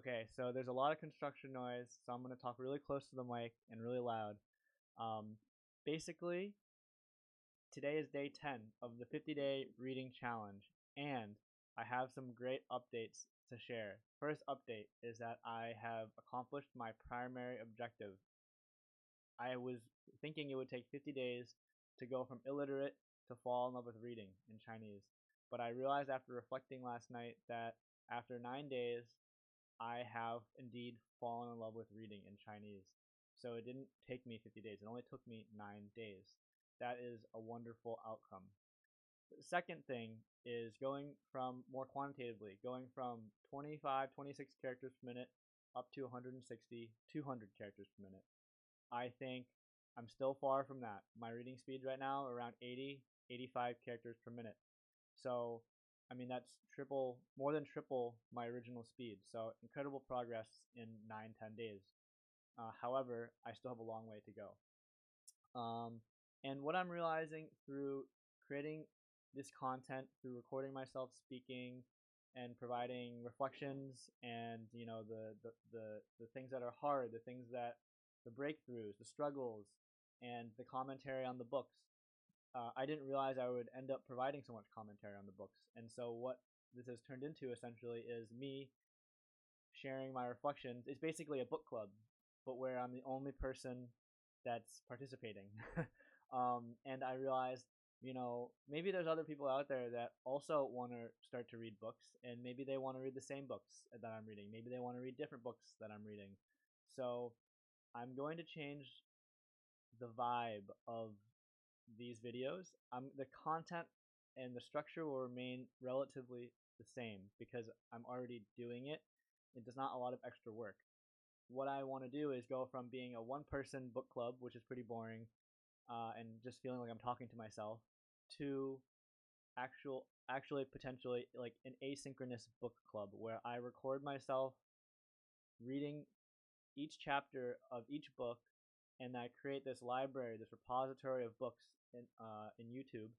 Okay, so there's a lot of construction noise, so I'm going to talk really close to the mic and really loud. Um, Basically, today is day 10 of the 50-day reading challenge, and I have some great updates to share. First update is that I have accomplished my primary objective. I was thinking it would take 50 days to go from illiterate to fall in love with reading in Chinese, but I realized after reflecting last night that after 9 days, I have indeed fallen in love with reading in Chinese. So it didn't take me 50 days. It only took me 9 days. That is a wonderful outcome. The second thing is going from more quantitatively, going from 25, 26 characters per minute up to 160, 200 characters per minute. I think I'm still far from that. My reading speed right now around 80, 85 characters per minute. So, I mean, that's more than triple my original speed. So, incredible progress in 9, 10 days. However, I still have a long way to go. And what I'm realizing through creating this content, through recording myself speaking and providing reflections and the things that are hard, the things that the breakthroughs, the struggles, and the commentary on the books. I didn't realize I would end up providing so much commentary on the books. And so what this has turned into essentially is me sharing my reflections. It's basically a book club, but where I'm the only person that's participating. And I realized, maybe there's other people out there that also want to start to read books, and maybe they want to read the same books that I'm reading. Maybe they want to read different books that I'm reading. So I'm going to change the vibe of these videos. The content and the structure will remain relatively the same because I'm already doing it. It does not a lot of extra work. What I want to do is go from being a one-person book club, which is pretty boring, and just feeling like I'm talking to myself, to actually potentially like an asynchronous book club where I record myself reading each chapter of each book, and I create this library, this repository of books in YouTube,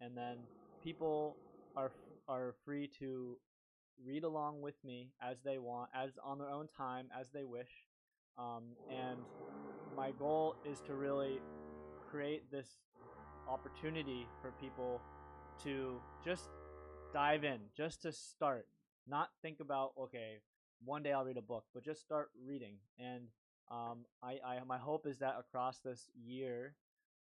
and then people are free to read along with me as they want, as on their own time, as they wish. And my goal is to really create this opportunity for people to just dive in, just to start, not think about, okay, one day I'll read a book, but just start reading. And my hope is that across this year,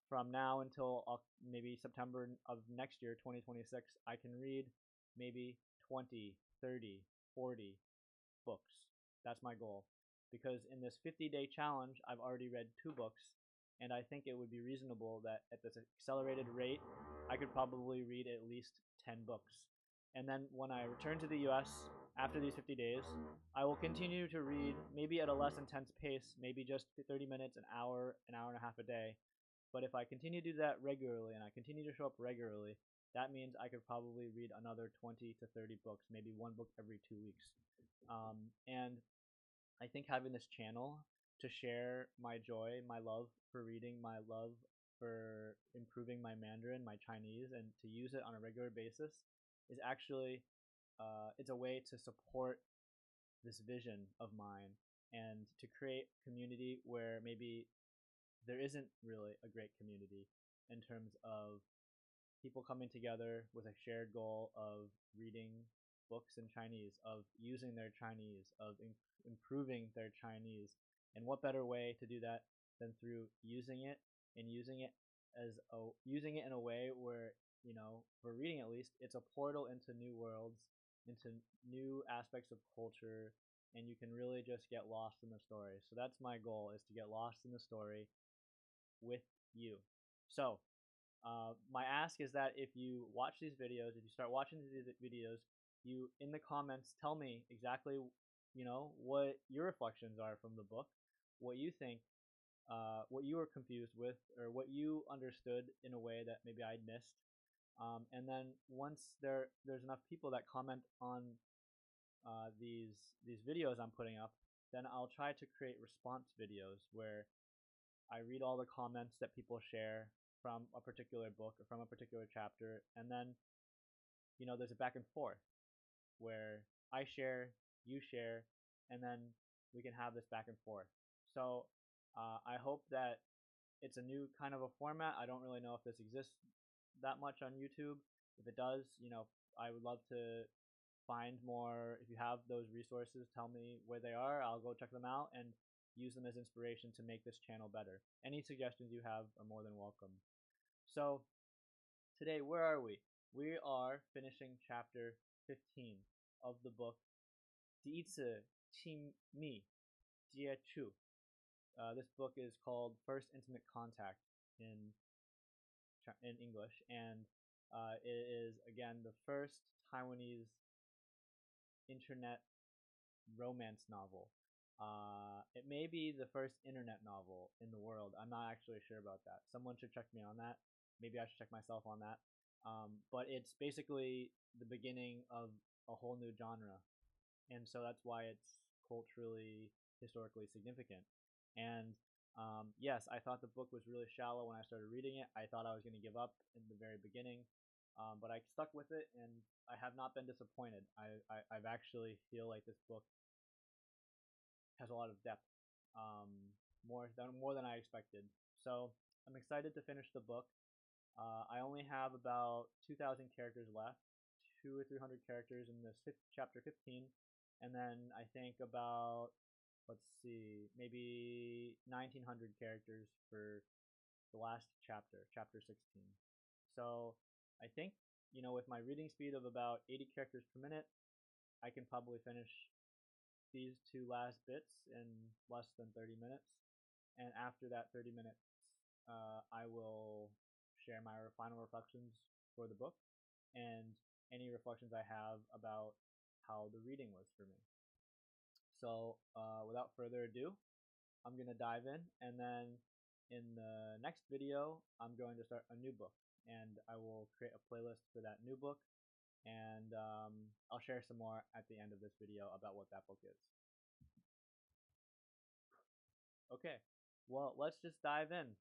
from now until maybe September of next year, 2026, I can read maybe 20, 30, 40 books. That's my goal. Because in this 50-day challenge, I've already read 2 books, and I think it would be reasonable that at this accelerated rate, I could probably read at least 10 books. And then when I return to the US after these 50 days, I will continue to read maybe at a less intense pace, maybe just 30 minutes, an hour and a half a day. But if I continue to do that regularly and I continue to show up regularly, that means I could probably read another 20 to 30 books, maybe 1 book every 2 weeks. And I think having this channel to share my joy, my love for reading, my love for improving my Mandarin, my Chinese, and to use it on a regular basis is actually it's a way to support this vision of mine and to create community where maybe there isn't really a great community in terms of people coming together with a shared goal of reading books in Chinese, of using their Chinese, of improving their Chinese. And what better way to do that than through using it and using it in a way where, for reading at least, it's a portal into new worlds, into new aspects of culture, and you can really just get lost in the story. So that's my goal, is to get lost in the story with you. So my ask is that if you watch these videos, if you start watching these videos, you in the comments tell me exactly, what your reflections are from the book, what you think, what you were confused with, or what you understood in a way that maybe I'd missed. And then once there's enough people that comment on these videos I'm putting up, then I'll try to create response videos where I read all the comments that people share from a particular book or from a particular chapter, and then there's a back and forth where I share, you share, and then we can have this back and forth. So I hope that it's a new kind of a format. I don't really know if this exists that much on YouTube. If it does, I would love to find more. If you have those resources, tell me where they are. I'll go check them out and use them as inspiration to make this channel better. Any suggestions you have are more than welcome. So today, where are we? We are finishing chapter 15 of the book 第一次亲密接触. This book is called First Intimate Contact in English, and it is again the first Taiwanese internet romance novel. It may be the first internet novel in the world. I'm not actually sure about that. Someone should check me on that. Maybe I should check myself on that. But it's basically the beginning of a whole new genre, and so that's why it's culturally, historically significant. And yes, I thought the book was really shallow when I started reading it. I thought I was going to give up in the very beginning, but I stuck with it, and I have not been disappointed. I've actually feel like this book has a lot of depth, more than I expected. So I'm excited to finish the book. I only have about 2,000 characters left, 200 or 300 characters in this chapter 15, and then I think about, let's see, maybe 1,900 characters for the last chapter, chapter 16. So I think, with my reading speed of about 80 characters per minute, I can probably finish these two last bits in less than 30 minutes. And after that 30 minutes, I will share my final reflections for the book and any reflections I have about how the reading was for me. So without further ado, I'm going to dive in, and then in the next video, I'm going to start a new book, and I will create a playlist for that new book, and I'll share some more at the end of this video about what that book is. Okay, well, let's just dive in.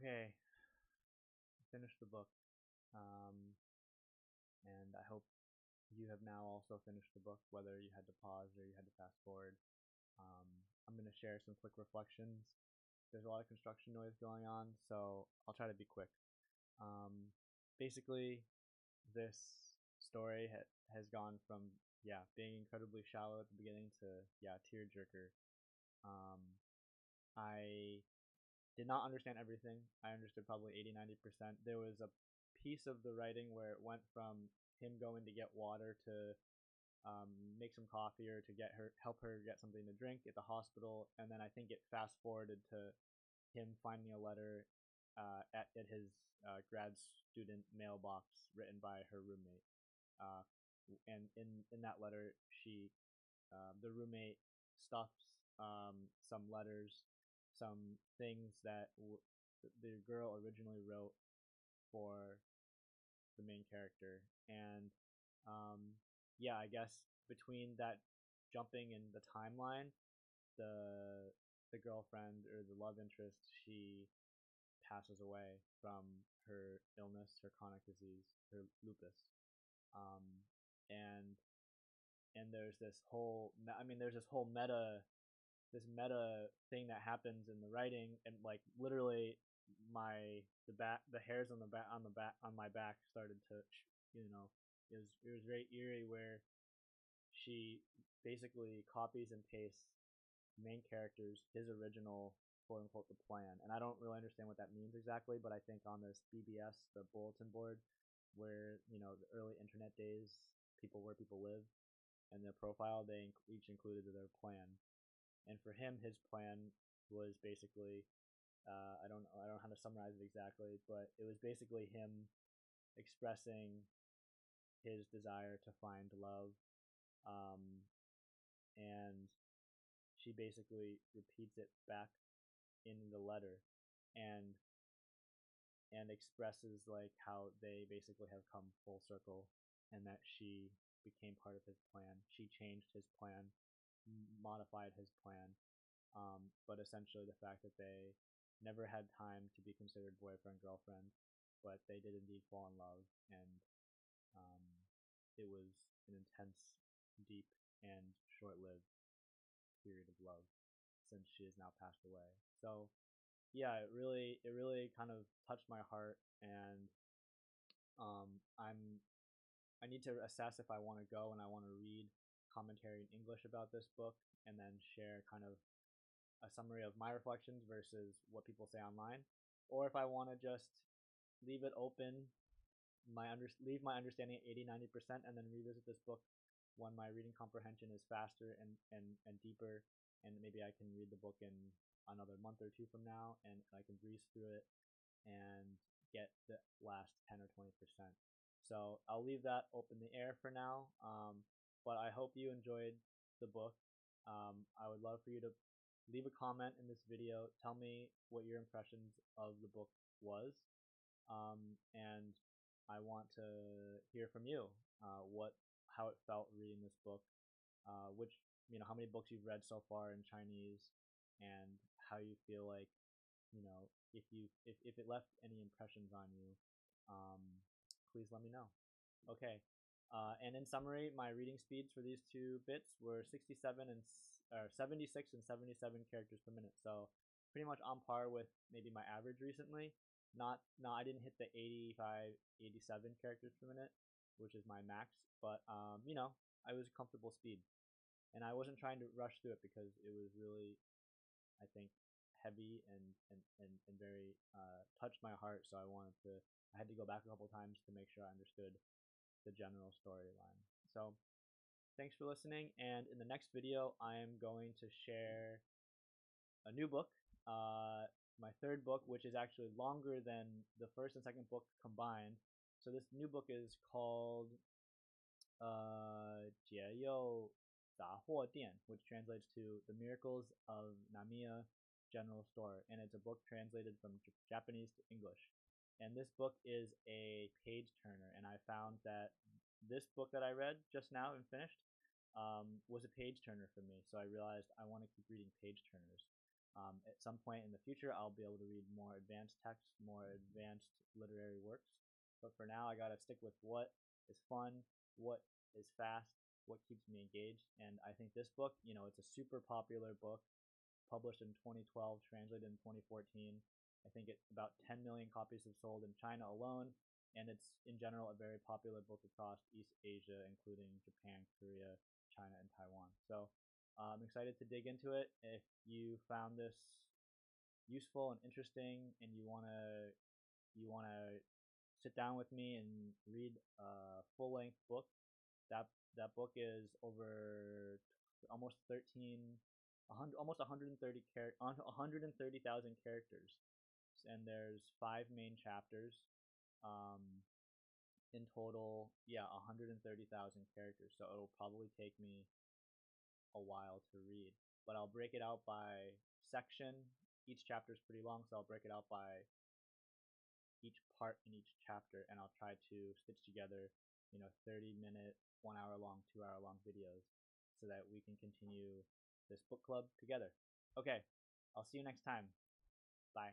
Okay, I finished the book, and I hope you have now also finished the book, whether you had to pause or you had to fast forward. I'm going to share some quick reflections. There's a lot of construction noise going on, so I'll try to be quick. Basically, this story has gone from being incredibly shallow at the beginning to tearjerker. I did not understand everything. I understood probably 80-90%. There was a piece of the writing where it went from him going to get water to make some coffee or to help her get something to drink at the hospital, and then I think it fast forwarded to him finding a letter at his grad student mailbox written by her roommate. And in that letter, the roommate stuffs some letters, some things that the girl originally wrote for the main character. And I guess between that jumping in the timeline, the girlfriend or the love interest, she passes away from her illness, her chronic disease, her lupus. Um, and there's this whole meta thing that happens in the writing, and like literally the hairs on my back started to, it was very eerie, where she basically copies and pastes main characters his original quote unquote the plan, and I don't really understand what that means exactly, but I think on this BBS, the bulletin board, where the early internet days, where people live, and their profile, they each included their plan. And for him, his plan was basically, I don't know how to summarize it exactly, but it was basically him expressing his desire to find love, and she basically repeats it back in the letter, and expresses like how they basically have come full circle, and that she became part of his plan. She changed his plan, modified his plan, but essentially the fact that they never had time to be considered boyfriend girlfriend, but they did indeed fall in love, and um, it was an intense, deep, and short-lived period of love, since she has now passed away. So it really kind of touched my heart, and I need to assess if I want to go and I want to read commentary in English about this book, and then share kind of a summary of my reflections versus what people say online, or if I want to just leave it open, leave my understanding at 80-90%, and then revisit this book when my reading comprehension is faster and deeper, and maybe I can read the book in another month or two from now, and I can breeze through it and get the last 10 or 20%. So I'll leave that open in the air for now, but I hope you enjoyed the book. I would love for you to leave a comment in this video. Tell me what your impressions of the book was, and I want to hear from you. How it felt reading this book, how many books you've read so far in Chinese, and how you feel like, if it left any impressions on you. Please let me know. Okay. And in summary, my reading speeds for these two bits were 76 and 77 characters per minute. So pretty much on par with maybe my average recently. I didn't hit the 85, 87 characters per minute, which is my max, but I was a comfortable speed. And I wasn't trying to rush through it because it was really, I think, heavy and very touched my heart. So I had to go back a couple times to make sure I understood the general storyline. So thanks for listening, and in the next video I am going to share a new book, my third book, which is actually longer than the first and second book combined. So this new book is called 解忧杂货店, which translates to The Miracles of Namiya General Store, and it's a book translated from Japanese to English. And this book is a page turner, and I found that this book that I read just now and finished was a page turner for me. So I realized I want to keep reading page turners. At some point in the future, I'll be able to read more advanced texts, more advanced literary works. But for now, I gotta stick with what is fun, what is fast, what keeps me engaged. And I think this book, it's a super popular book, published in 2012, translated in 2014. I think about 10 million copies have sold in China alone, and it's in general a very popular book across East Asia, including Japan, Korea, China, and Taiwan. So I'm excited to dig into it. If you found this useful and interesting, and you wanna sit down with me and read a full length book, that book is over almost 130,000 characters, and there's 5 main chapters. In total, 130,000 characters. So it'll probably take me a while to read, but I'll break it out by section. Each chapter is pretty long, so I'll break it out by each part in each chapter, and I'll try to stitch together 30-minute, 1 hour long, 2 hour long videos, so that we can continue this book club together. Okay, I'll see you next time. Bye.